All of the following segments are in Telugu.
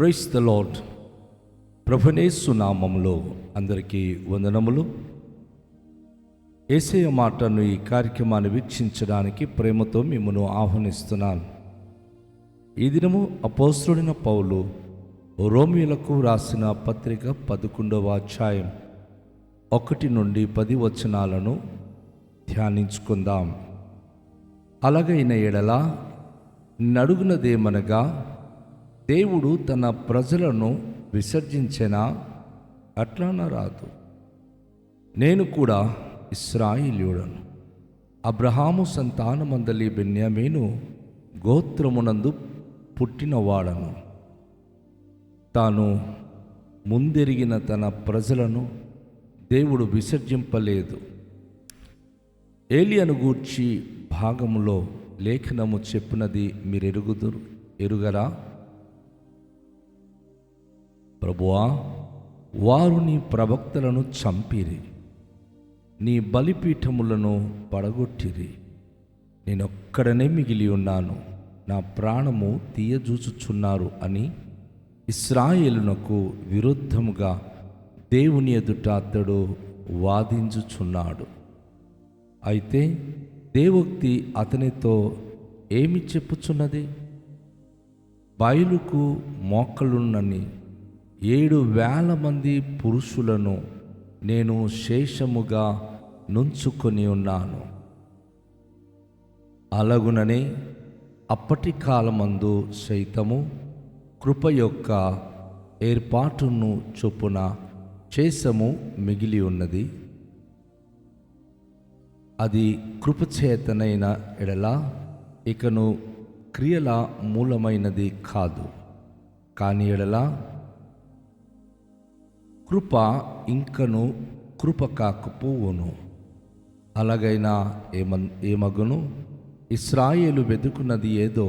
Praise the lord. ప్రభునేసు నామములో అందరికీ వందనములు. యేసయ్య మాటను ఈ కార్యక్రమాన్ని వీక్షించడానికి ప్రేమతో మిమ్మల్ని ఆహ్వానిస్తున్నాను. ఈ దినము అపోస్తలుడైన పౌలు రోమీయులకు రాసిన పత్రిక 11వ అధ్యాయం 1 నుండి 10 వచనాలను ధ్యానించుకుందాం. అలాగైన ఎడల నడుగునదేమనగా, దేవుడు తన ప్రజలను విసర్జించెనా? అట్లనరాదు. నేను కూడా ఇశ్రాయేలీయుడను, అబ్రహాము సంతానమందలి బెన్యామీను గోత్రమునందు పుట్టినవాడను. తాను ముందెరిగిన తన ప్రజలను దేవుడు విసర్జింపలేదు. ఏలియాను గూర్చి భాగములో లేఖనము చెప్పినది ఎరుగరా? ప్రభువా, వారు నీ ప్రవక్తలను చంపిరి, నీ బలిపీఠములను పడగొట్టిరి. నేనొక్కడనే మిగిలి ఉన్నాను, నా ప్రాణము తీయజూచుచున్నారు అని ఇశ్రాయేలునకు విరుద్ధముగా దేవుని ఎదుట అతడు వాదించుచున్నాడు. అయితే దేవోక్తి అతనితో ఏమి చెప్పుచున్నది? బయలుకు మోకలున్నని 7,000 మంది పురుషులను నేను శేషముగా నుంచుకొని ఉన్నాను. అలాగుననే అప్పటి కాలమందు సైతము కృప యొక్క ఏర్పాటును చొప్పున శేషము మిగిలి ఉన్నది. అది కృపచేతనైన ఎడల ఇకను క్రియల మూలమైనది కాదు. కాని ఎడల కృప ఇంకను కృప కాకపోవును. అలాగైనా ఏమగును? ఇశ్రాయేలు వెతుకున్నది ఏదో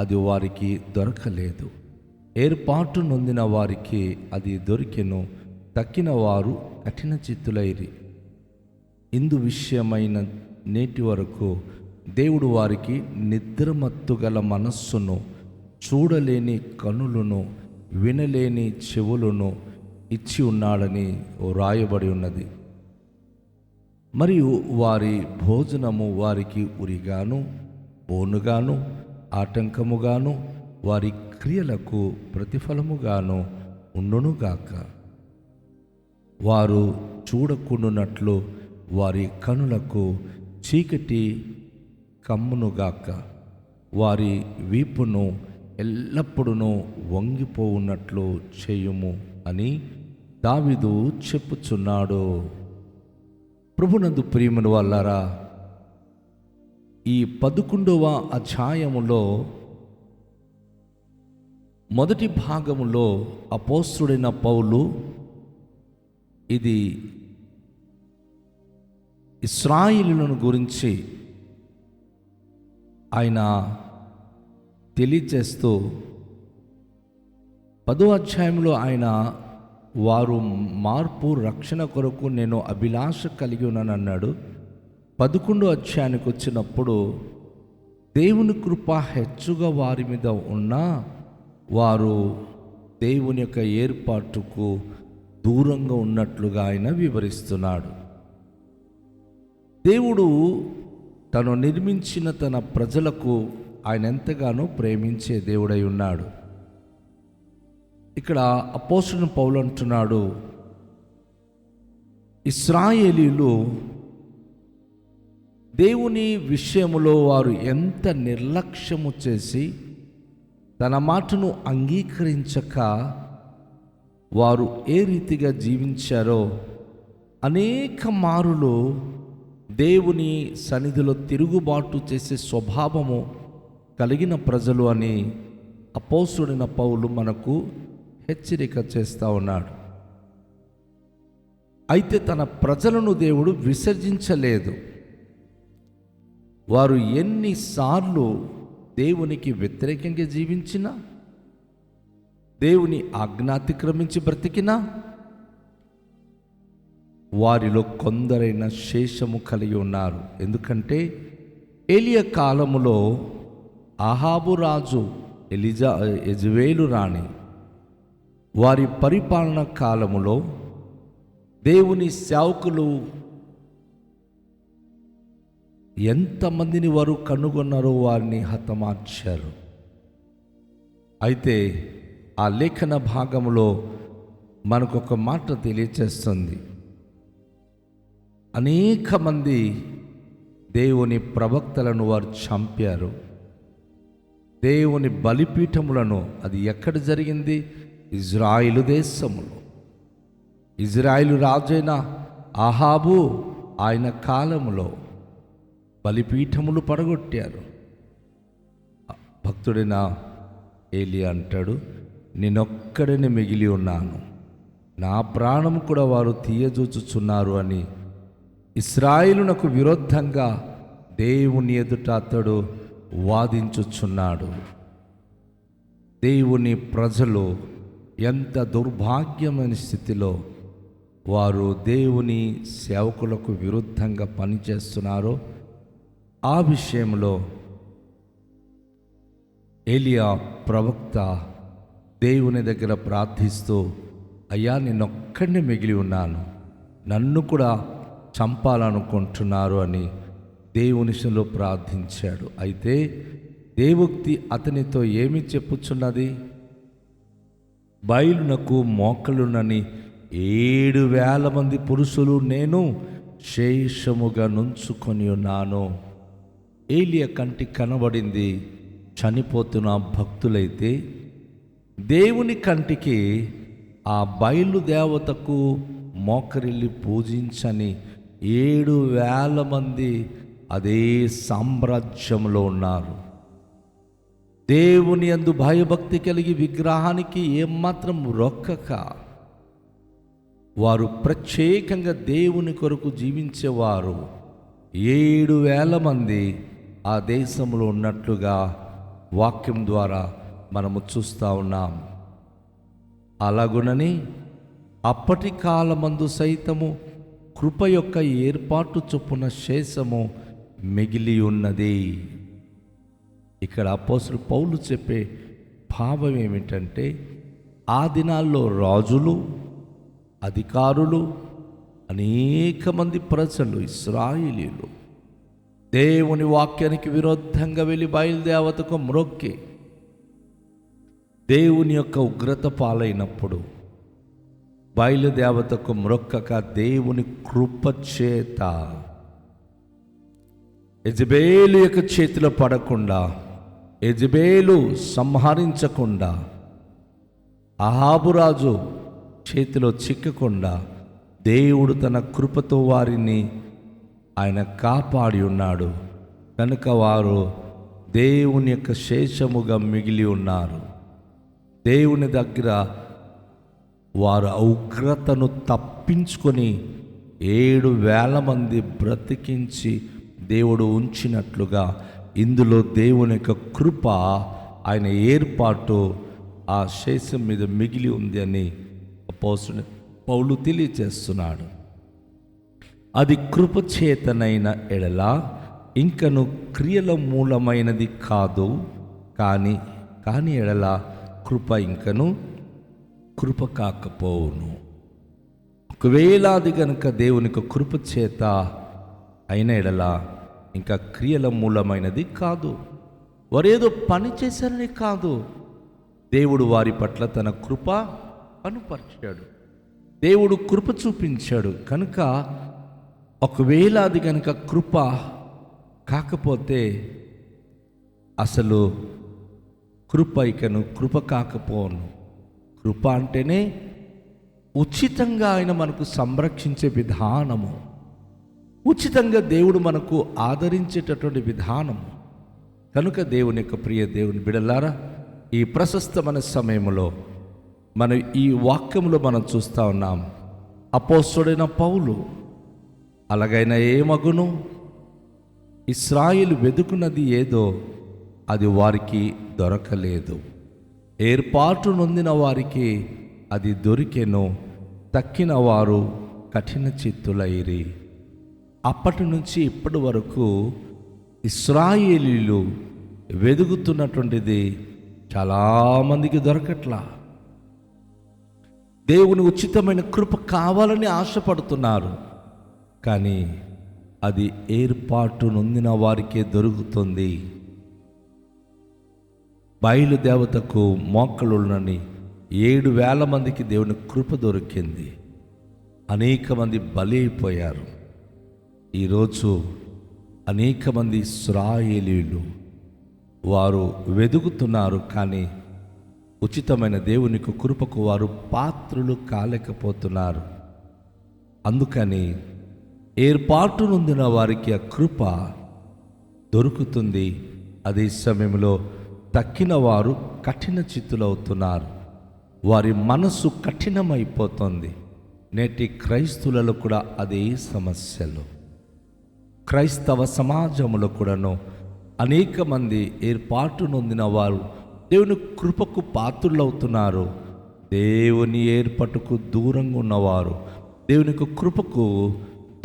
అది వారికి దొరకలేదు. ఏర్పాటు నొందిన వారికి అది దొరికెను, తక్కిన వారు కఠిన చిత్తులైరి. ఇందు విషయమైన నేటి వరకు దేవుడు వారికి నిద్రమత్తు గల మనస్సును, చూడలేని కనులను, వినలేని చెవులను ఇచ్చి ఉన్నాడని రాయబడి ఉన్నది. మరియు వారి భోజనము వారికి ఉరిగాను, బోనుగాను, ఆటంకముగాను, వారి క్రియలకు ప్రతిఫలముగాను ఉండునుగాక. వారు చూడకుండునట్లు వారి కనులకు చీకటి కమ్మునుగాక. వారి వీపును ఎల్లప్పుడూ వంగిపోవున్నట్లు చేయుము అని దావీదు చెప్పుచున్నాడు. ప్రభునందు ప్రియమైన వాళ్ళారా, ఈ 11వ అధ్యాయములో మొదటి భాగములో అపోస్తలుడైన పౌలు ఇది ఇశ్రాయేలులను గురించి ఆయన తెలియచేస్తూ 10వ అధ్యాయంలో ఆయన వారు మార్పు రక్షణ కొరకు నేను అభిలాష కలిగి ఉన్నాను అన్నాడు. 11వ అధ్యాయానికి వచ్చినప్పుడు దేవుని కృప హెచ్చుగా వారి మీద ఉన్నా వారు దేవుని యొక్క ఏర్పాటుకు దూరంగా ఉన్నట్లుగా ఆయన వివరిస్తున్నాడు. దేవుడు తను నిర్మించిన తన ప్రజలకు ఆయన ఎంతగానో ప్రేమించే దేవుడై ఉన్నాడు. ఇక్కడ అపోస్తలుడైన పౌలు అంటున్నాడు, ఇశ్రాయేలీయులు దేవుని విషయములో వారు ఎంత నిర్లక్ష్యము చేసి తన మాటను అంగీకరించక వారు ఏ రీతిగా జీవించారో, అనేక మారులు దేవుని సన్నిధిలో తిరుగుబాటు చేసే స్వభావము కలిగిన ప్రజలు అని అపోస్తలుడైన పౌలు మనకు హెచ్చరిక చేస్తూ ఉన్నాడు. అయితే తన ప్రజలను దేవుడు విసర్జించలేదు. వారు ఎన్నిసార్లు దేవునికి వ్యతిరేకంగా జీవించినా, దేవుని ఆజ్ఞాతిక్రమించి బ్రతికినా, వారిలో కొందరైన శేషము కలిగి ఉన్నారు. ఎందుకంటే ఏలియా కాలములో అహాబు రాజు, యెజబెలు రాణి వారి పరిపాలన కాలములో దేవుని సేవకులు ఎంతమందిని వారు కనుగొన్నారో వారిని హతమార్చారు. అయితే ఆ లేఖన భాగంలో మనకొక మాట తెలియచేస్తుంది. అనేక మంది దేవుని ప్రవక్తలను వారు చంపారు. దేవుని బలిపీఠములను, అది ఎక్కడ జరిగింది? ఇజ్రాయిలు దేశములో. ఇజ్రాయిలు రాజైన అహాబు ఆయన కాలములో బలిపీఠములు పడగొట్టారు. భక్తుడైన ఏలియా అంటాడు, నేనొక్కడిని మిగిలి ఉన్నాను, నా ప్రాణం కూడా వారు తీయజూచుచున్నారు అని ఇశ్రాయేలునకు విరుద్ధంగా దేవుని ఎదుట అతడు వాదించుచున్నాడు. దేవుని ప్రజలు ఎంత దుర్భాగ్యమైన స్థితిలో వారు దేవుని సేవకులకు విరుద్ధంగా పనిచేస్తున్నారో ఆ విషయంలో ఏలియా ప్రవక్త దేవుని దగ్గర ప్రార్థిస్తూ, అయ్యా నేనొక్కడిని మిగిలి ఉన్నాను, నన్ను కూడా చంపాలనుకుంటున్నారు అని దేవునిలో ప్రార్థించాడు. అయితే దేవోక్తి అతనితో ఏమి చెప్పుచున్నది? బయలునకు మోకలునని 7,000 మంది పురుషులు నేను శేషముగా నుంచుకొని ఉన్నాను. ఏలియా కంటికి కనబడింది చనిపోతున్న భక్తులైతే, దేవుని కంటికి ఆ బయలు దేవతకు మోకరిల్లి పూజించని 7,000 మంది అదే సామ్రాజ్యంలో ఉన్నారు. దేవుని యందు భయభక్తి కలిగి విగ్రహానికి ఏమాత్రం రొక్కక వారు ప్రత్యేకంగా దేవుని కొరకు జీవించేవారు 7,000 మంది ఆ దేశంలో ఉన్నట్లుగా వాక్యం ద్వారా మనము చూస్తూ ఉన్నాం. అలాగునని అప్పటి కాలమందు సైతము కృప యొక్క ఏర్పాటు చొప్పున శేషము మిగిలి ఉన్నది. ఇక్కడ అపోస్తలుడు పౌలు చెప్పే భావం ఏమిటంటే, ఆ దినాల్లో రాజులు, అధికారులు, అనేక మంది ప్రజలు, ఇశ్రాయేలీయులు దేవుని వాక్యానికి విరుద్ధంగా వెళ్ళి బయలుదేవతకు మ్రొక్కి దేవుని యొక్క ఉగ్రత పాలైనప్పుడు బయలుదేవతకు మ్రొక్కక దేవుని కృప చేత యెజబేలు యొక్క చేతిలో పడకుండా, యెజబేలు సంహరించకుండా, అహాబురాజు చేతిలో చిక్కకుండా దేవుడు తన కృపతో వారిని ఆయన కాపాడి ఉన్నాడు. కనుక వారు దేవుని యొక్క శేషముగా మిగిలి ఉన్నారు. దేవుని దగ్గర వారు ఉగ్రతను తప్పించుకొని 7,000 మంది బ్రతికించి దేవుడు ఉంచినట్లుగా ఇందులో దేవుని యొక్క కృప, ఆయన ఏర్పాటు ఆ శేషం మీద మిగిలి ఉంది అని అపోస్తలుడు పౌలు తెలియచేస్తున్నాడు. అది కృపచేతనైన ఎడల ఇంకను క్రియల మూలమైనది కాదు, కానీ ఎడల కృప ఇంకను కృప కాకపోవును. ఒకవేళ అది కనుక దేవునికి కృప చేత అయిన ఎడల ఇంకా క్రియల మూలమైనది కాదు. వారేదో పని చేశారని కాదు, దేవుడు వారి పట్ల తన కృప కనుపరిచాడు, దేవుడు కృప చూపించాడు. కనుక ఒకవేళ అది కనుక కృప కాకపోతే అసలు కృప ఇకను కృప కాకపోను. కృప అంటేనే ఉచితంగా ఆయన మనకు సంరక్షించే విధానము, ఉచితంగా దేవుడు మనకు ఆదరించేటటువంటి విధానము. కనుక దేవుని యొక్క ప్రియ దేవుని బిడలారా, ఈ ప్రశస్తమైన సమయంలో మనం ఈ వాక్యంలో మనం చూస్తూ ఉన్నాం. అపోస్తలుడైన పౌలు అలాగైన ఏమగును, ఇశ్రాయేలు వెదుకున్నది ఏదో అది వారికి దొరకలేదు, ఏర్పాటు నొందిన వారికి అది దొరికెను, తక్కిన వారు కఠిన చిత్తులైరి. అప్పటి నుంచి ఇప్పటి వరకు ఇశ్రాయేలీలు వెదుగుతున్నటువంటిది చాలామందికి దొరకట్లా. దేవుని ఉచితమైన కృప కావాలని ఆశపడుతున్నారు. కానీ అది ఏర్పాటు నొందిన వారికే దొరుకుతుంది. బయలుదేవతకు మోకలున్నని 7,000 మందికి దేవుని కృప దొరికింది. అనేక మంది బలి అయిపోయారు. ఈరోజు అనేక మంది ఇశ్రాయేలీయులు వారు వెదుగుతున్నారు, కానీ ఉచితమైన దేవునికి కృపకు వారు పాత్రులు కాలేకపోతున్నారు. అందుకని ఏర్పాటు నొందిన వారికి ఆ కృప దొరుకుతుంది. అదే సమయంలో తక్కిన వారు కఠిన చిత్తులవుతున్నారు. వారి మనసు కఠినమైపోతుంది. నేటి క్రైస్తువులలో కూడా అదే సమస్యలు. క్రైస్తవ సమాజంలో కూడాను అనేక మంది ఏర్పాటు నొందిన వారు దేవుని కృపకు పాత్రులవుతున్నారు. దేవుని ఏర్పాటుకు దూరంగా ఉన్నవారు దేవునికి కృపకు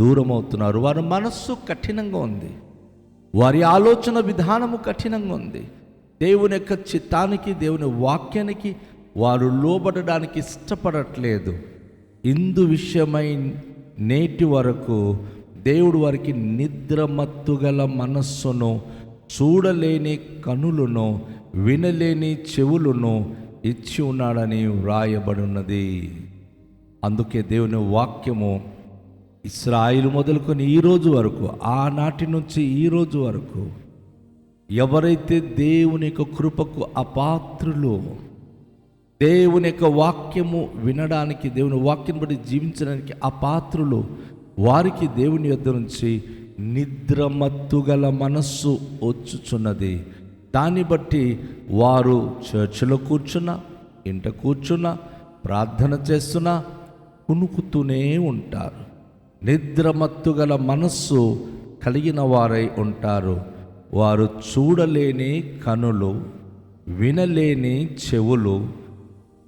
దూరం అవుతున్నారు. వారి మనస్సు కఠినంగా ఉంది. వారి ఆలోచన విధానము కఠినంగా ఉంది. దేవుని యొక్క చిత్తానికి, దేవుని వాక్యానికి వారు లోబడడానికి ఇష్టపడట్లేదు. ఇందు విషయమై నేటి వరకు దేవుడు వారికి నిద్రమత్తుగల మనస్సును, చూడలేని కనులను, వినలేని చెవులను ఇచ్చి ఉన్నాడని వ్రాయబడి ఉన్నది. అందుకే దేవుని వాక్యము ఇశ్రాయేలు మొదలుకొని ఈరోజు వరకు, ఆనాటి నుంచి ఈరోజు వరకు ఎవరైతే దేవుని యొక్క కృపకు అపాత్రులు, దేవుని యొక్క వాక్యము వినడానికి, దేవుని వాక్యం బట్టి జీవించడానికి అపాత్రులు, వారికి దేవుని యొద్ద నుంచి నిద్రమత్తుగల మనస్సు వచ్చుచున్నది. దాన్ని బట్టి వారు చర్చిలో కూర్చున్నా, ఇంట కూర్చున్నా, ప్రార్థన చేస్తున్నా కునుకుతూనే ఉంటారు. నిద్రమత్తుగల మనస్సు కలిగిన వారై ఉంటారు. వారు చూడలేని కనులు, వినలేని చెవులు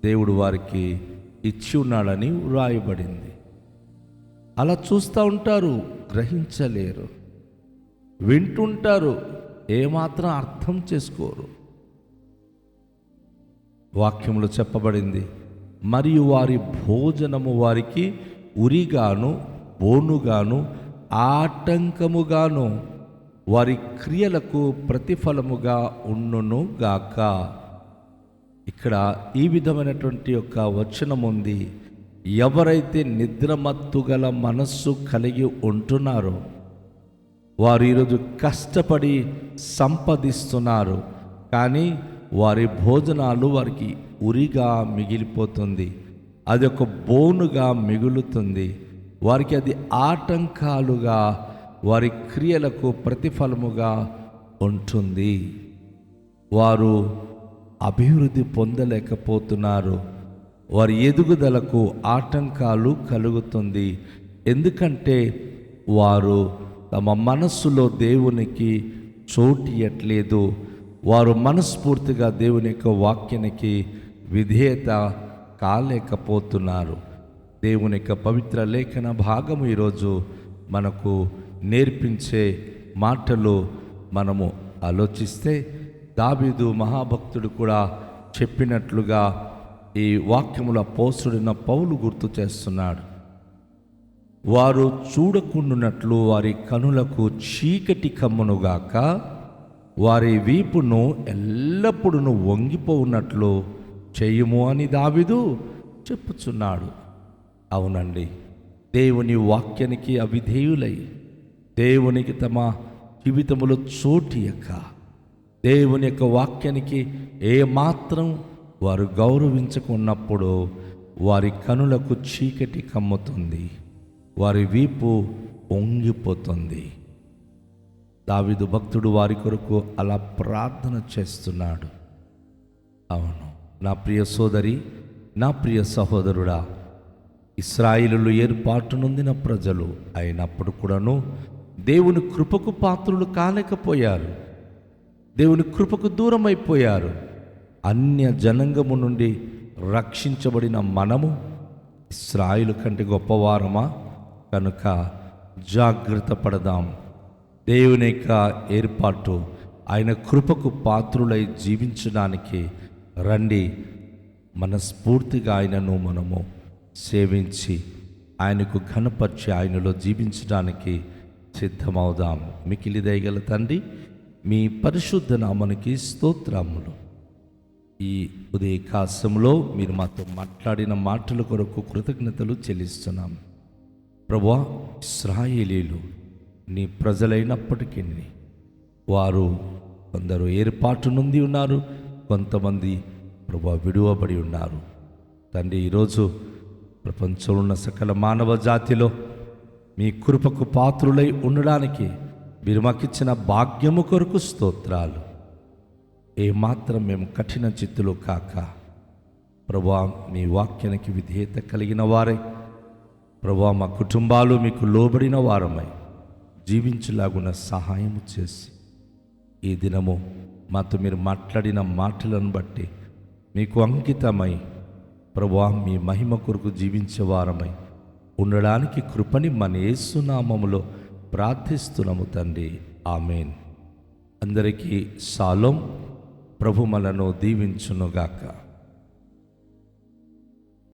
దేవుడు వారికి ఇచ్చి ఉన్నాడని వ్రాయబడింది. అలా చూస్తూ ఉంటారు, గ్రహించలేరు. వింటుంటారు, ఏమాత్రం అర్థం చేసుకోరు. వాక్యంలో చెప్పబడింది, మరియు వారి భోజనము వారికి ఉరిగాను, బోనుగాను, ఆటంకముగాను, వారి క్రియలకు ప్రతిఫలముగా ఉండును గాక. ఇక్కడ ఈ విధమైనటువంటి యొక్క వచనం ఉంది. ఎవరైతే నిద్రమత్తుగల మనస్సు కలిగి ఉంటున్నారో వారు ఈరోజు కష్టపడి సంపాదిస్తున్నారు, కానీ వారి భోజనాలు వారికి ఉరిగా మిగిలిపోతుంది. అది ఒక బోనుగా మిగులుతుంది. వారికి అది ఆటంకాలుగా, వారి క్రియలకు ప్రతిఫలముగా ఉంటుంది. వారు అభివృద్ధి పొందలేకపోతున్నారు. వారి ఎదుగుదలకు ఆటంకాలు కలుగుతుంది. ఎందుకంటే వారు తమ మనస్సులో దేవునికి చోటియట్లేదు. వారు మనస్ఫూర్తిగా దేవుని యొక్క వాక్యానికి విధేయత కాలేకపోతున్నారు. దేవుని యొక్క పవిత్ర లేఖన భాగము ఈరోజు మనకు నేర్పించే మాటలు మనము ఆలోచిస్తే, దావీదు మహాభక్తుడు కూడా చెప్పినట్లుగా ఈ వాక్యముల అపోస్తలుడైన పౌలు గుర్తు చేస్తున్నాడు. వారు చూడకుండునట్లు వారి కనులకు చీకటి కమ్మునుగాక, వారి వీపును ఎల్లప్పుడూ వంగిపోవునట్లు చెయ్యుము అని దావీదు చెప్పుచున్నాడు. అవునండి, దేవుని వాక్యానికి అవిధేయులై, దేవునికి తమ జీవితంలో చోటియక, దేవుని యొక్క వాక్యానికి ఏమాత్రం వారు గౌరవించకున్నప్పుడు వారి కనులకు చీకటి కమ్ముతుంది, వారి వీపు పొంగిపోతుంది. దావీదు భక్తుడు వారి కొరకు అలా ప్రార్థన చేస్తున్నాడు. అవును నా ప్రియ సోదరి, నా ప్రియ సహోదరుడా, ఇశ్రాయేలులు ఏర్పాటు నొందిన ప్రజలు అయినప్పుడు కూడాను దేవుని కృపకు పాత్రులు కాలేకపోయారు. దేవుని కృపకు దూరం అయిపోయారు. అన్య జనాంగము నుండి రక్షించబడిన మనము ఇశ్రాయేలు కంటే గొప్పవారమా? కనుక జాగ్రత్త పడదాం. దేవుని యొక్క ఏర్పాటు, ఆయన కృపకు పాత్రులై జీవించడానికి రండి. మనస్ఫూర్తిగా ఆయనను మనము సేవించి ఆయనకు ఘనపరిచి ఆయనలో జీవించడానికి సిద్ధమవుదాం. మికిలి దయగల తండ్రి, మీ పరిశుద్ధ నామమునికి స్తోత్రములు. ఈ ఉదయకాశంలో మీరు మాతో మాట్లాడిన మాటల కొరకు కృతజ్ఞతలు చెల్లిస్తున్నాం. ప్రభువా, ఇశ్రాయేలీలు నీ ప్రజలైనప్పటికీ వారు కొందరు ఏర్పాటు నుండి ఉన్నారు, కొంతమంది ప్రభువా విడువబడి ఉన్నారు. తండ్రి, ఈరోజు ప్రపంచంలో ఉన్న సకల మానవ జాతిలో మీ కృపకు పాత్రులై ఉండడానికి మీరు మాకిచ్చిన భాగ్యము కొరకు స్తోత్రాలు. ఏమాత్రం మేము కఠిన చిత్తులు కాక ప్రభువా మీ వాక్యానికి విధేయత కలిగిన వారై ప్రభువా మా కుటుంబాలు మీకు లోబడిన వారమై జీవించులాగున సహాయం చేసి ఈ దినము మాతో మీరు మాట్లాడిన మాటలను బట్టి మీకు అంకితమై ప్రభువా మీ మహిమ కొరకు జీవించే వారమై ఉండడానికి కృపని మన యేసు నామములో ప్రార్థిస్తున్నాము తండ్రి. ఆమేన్. అందరికీ షాలోమ్. ప్రభు మనను దీవించునుగాక.